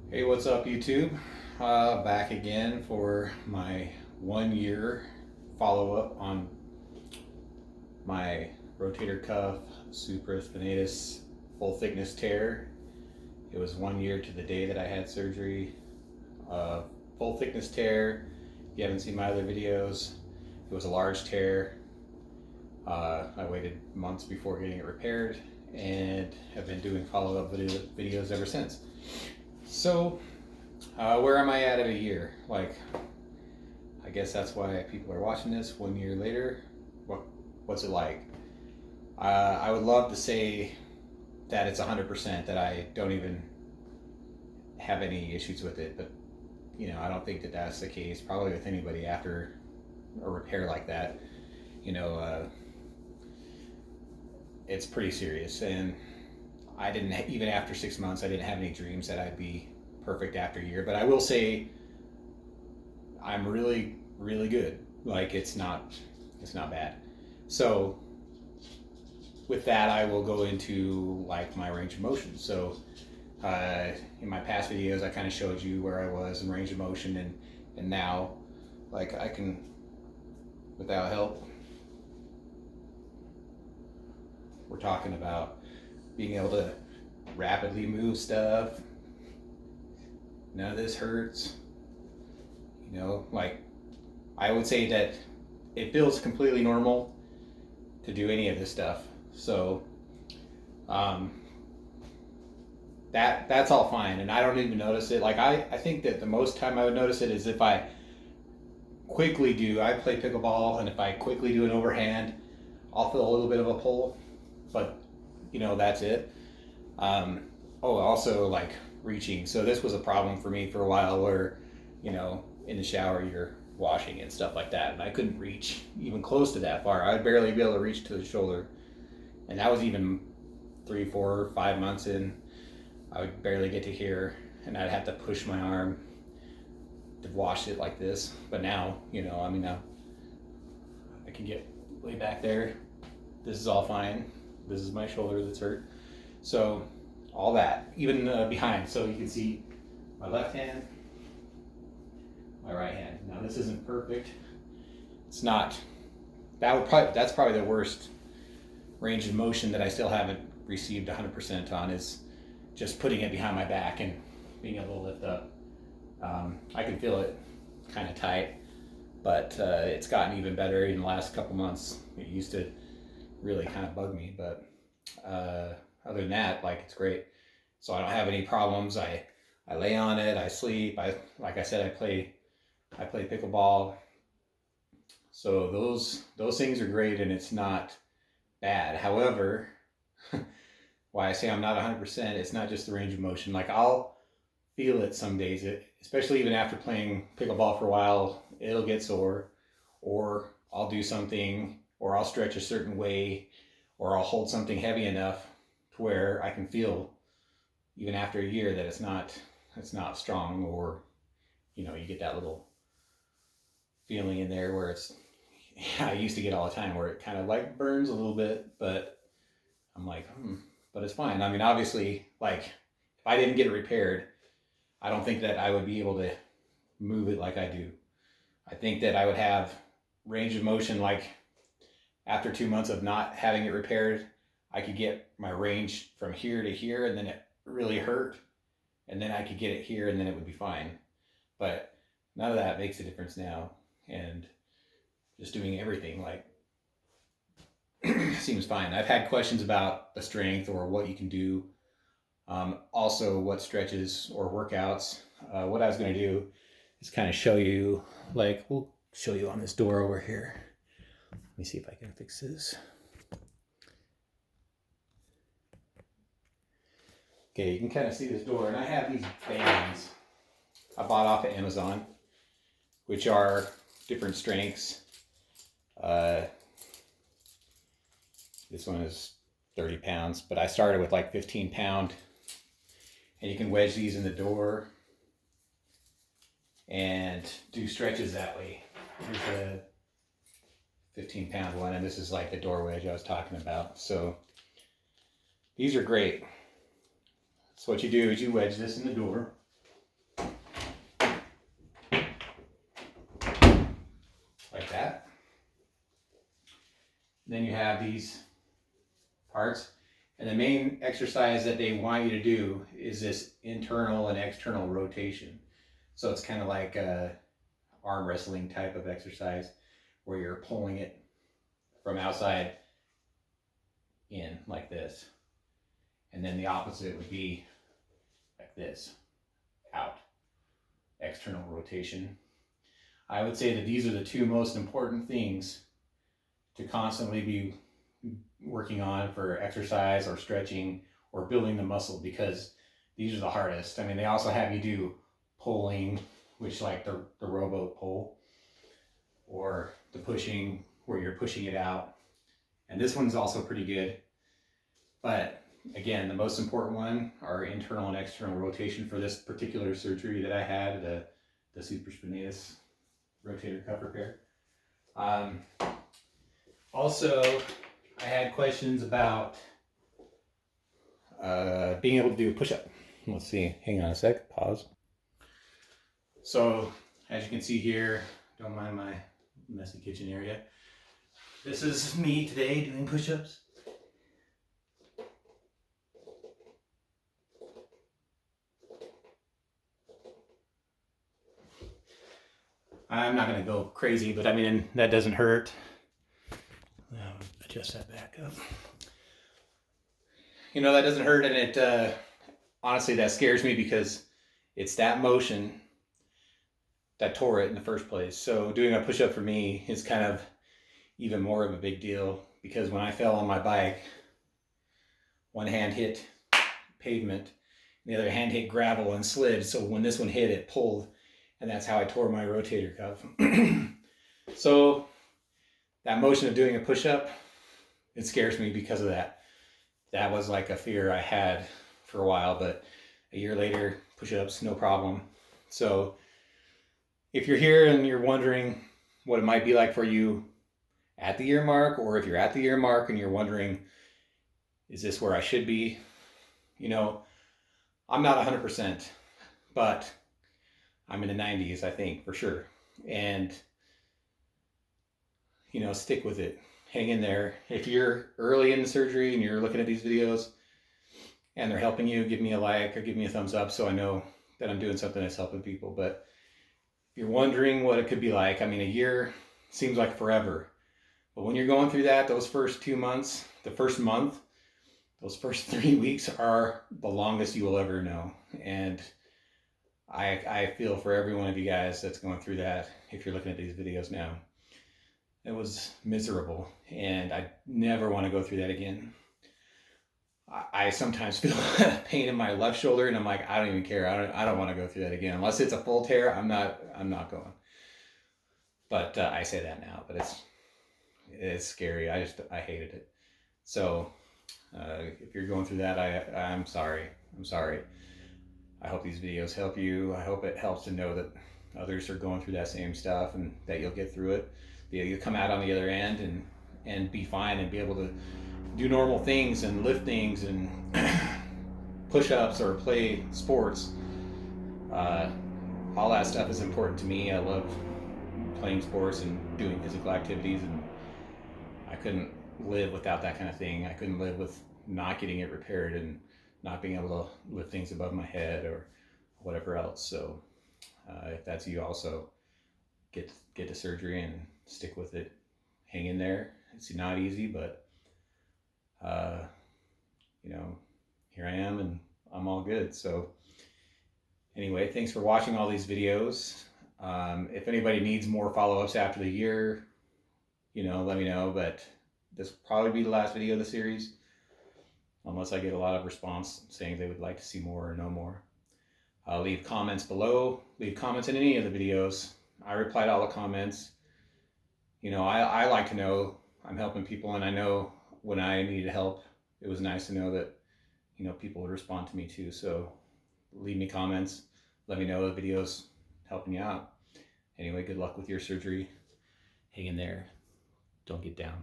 Hey, what's up, YouTube? Back again for my 1 year follow up on my rotator cuff supraspinatus full thickness tear. It was 1 year to the day that I had surgery. Full thickness tear. If you haven't seen my other videos, it was a large tear. I waited months before getting it repaired and have been doing follow up videos ever since. So, where am I at in a year? I guess that's why people are watching this 1 year later. What's it like? I would love to say that it's 100%, that I don't even have any issues with it, but I don't think that that's the case. Probably with anybody after a repair like that, you know, it's pretty serious. And I didn't, even after 6 months, I didn't have any dreams that I'd be perfect after a year. But I will say, I'm really, really good. Like it's not bad. So with that, I will go into like my range of motion. So in my past videos, I kind of showed you where I was in range of motion, and now, like I can, without help, we're talking about being able to rapidly move stuff. None of this hurts. Like I would say that it feels completely normal to do any of this stuff. So that's all fine, and I don't even notice it. Like I think that the most time I would notice it is if I play pickleball, and if I quickly do an overhand, I'll feel a little bit of a pull, but that's it. Also like reaching. So this was a problem for me for a while where, in the shower you're washing and stuff like that, and I couldn't reach even close to that far. I'd barely be able to reach to the shoulder, and that was even 3, 4, 5 months in. I would barely get to here, and I'd have to push my arm to wash it like this. But now, now I can get way back there. This is all fine. This is my shoulder that's hurt. So all that, even behind. So you can see my left hand, my right hand. Now this isn't perfect. It's not. That's probably the worst range of motion that I still haven't received 100% on, is just putting it behind my back and being able to lift up. I can feel it kind of tight, but it's gotten even better in the last couple months. It used to really kind of bug me, but other than that, like it's great. So I don't have any problems. I lay on it, I sleep. Like I said, I play pickleball. So those things are great, and it's not bad. However, why I say I'm not 100%, it's not just the range of motion. Like I'll feel it some days, especially even after playing pickleball for a while, it'll get sore, or I'll do something, or I'll stretch a certain way, or I'll hold something heavy enough to where I can feel, even after a year, that it's not strong, or you get that little feeling in there where it's, I used to get all the time where it kind of like burns a little bit, but I'm like, but it's fine. I mean, obviously, like if I didn't get it repaired, I don't think that I would be able to move it like I do. I think that I would have range of motion, like after 2 months of not having it repaired, I could get my range from here to here, and then it really hurt, and then I could get it here, and then it would be fine. But none of that makes a difference now, and just doing everything like seems fine. I've had questions about the strength or what you can do. Also, what stretches or workouts. What I was going to do is kind of show you, like we'll show you on this door over here. Let me see if I can fix this. Okay, you can kind of see this door, and I have these bands I bought off of Amazon, which are different strengths. This one is 30 pounds, but I started with like 15 pound, and you can wedge these in the door and do stretches that way. Here's a 15-pound one, and this is like the door wedge I was talking about. So these are great. So what you do is you wedge this in the door, have these parts. And the main exercise that they want you to do is this internal and external rotation. So it's kind of like a arm wrestling type of exercise where you're pulling it from outside in like this. And then the opposite would be like this, out, external rotation. I would say that these are the two most important things to constantly be working on for exercise or stretching or building the muscle, because these are the hardest. I mean, they also have you do pulling, which like the rowboat pull, or the pushing where you're pushing it out. And this one's also pretty good. But again, the most important one are internal and external rotation for this particular surgery that I had, the supraspinatus rotator-cuff repair. Also, I had questions about being able to do a push-up. Let's see, hang on a sec, pause. So, as you can see here, don't mind my messy kitchen area. This is me today doing push-ups. I'm not going to go crazy, but I mean, that doesn't hurt. I'll adjust that back up. You know, that doesn't hurt, and it honestly, that scares me because it's that motion that tore it in the first place. So doing a push-up for me is kind of even more of a big deal, because when I fell on my bike, one hand hit pavement, and the other hand hit gravel and slid. So when this one hit, it pulled, and that's how I tore my rotator cuff. So that motion of doing a push-up, it scares me because of that. That was like a fear I had for a while, but a year later, push-ups, no problem. So if you're here and you're wondering what it might be like for you at the year mark, or if you're at the year mark and you're wondering, is this where I should be? You know, I'm not 100%, but I'm in the 90s, I think, for sure. And, you know, stick with it. Hang in there. If you're early in the surgery and you're looking at these videos and they're helping you, give me a like or give me a thumbs up so I know that I'm doing something that's helping people. But if you're wondering what it could be like, I mean, a year seems like forever. But when you're going through that, those first 2 months, the first month, those first 3 weeks are the longest you will ever know. And I feel for every one of you guys that's going through that. If you're looking at these videos now, it was miserable, and I never want to go through that again. I sometimes feel pain in my left shoulder, and I'm like, I don't even care. I don't want to go through that again unless it's a full tear. I'm not going. But I say that now, but it's scary. I hated it. So if you're going through that, I'm sorry. I hope these videos help you. I hope it helps to know that others are going through that same stuff and that you'll get through it. You'll come out on the other end and be fine and be able to do normal things and lift things and push-ups or play sports. All that stuff is important to me. I love playing sports and doing physical activities, and I couldn't live without that kind of thing. I couldn't live with not getting it repaired and not being able to lift things above my head or whatever else. So if that's you also, get to surgery and stick with it. Hang in there. It's not easy, but you know, here I am and I'm all good. So anyway, thanks for watching all these videos. If anybody needs more follow-ups after the year, you know, let me know, but this will probably be the last video of the series, unless I get a lot of response saying they would like to see more or know more. Leave comments below. Leave comments in any of the videos. I reply to all the comments. You know, I like to know I'm helping people, and I know when I needed help, it was nice to know that, you know, people would respond to me too. So leave me comments. Let me know the videos helping you out. Anyway, good luck with your surgery. Hang in there. Don't get down.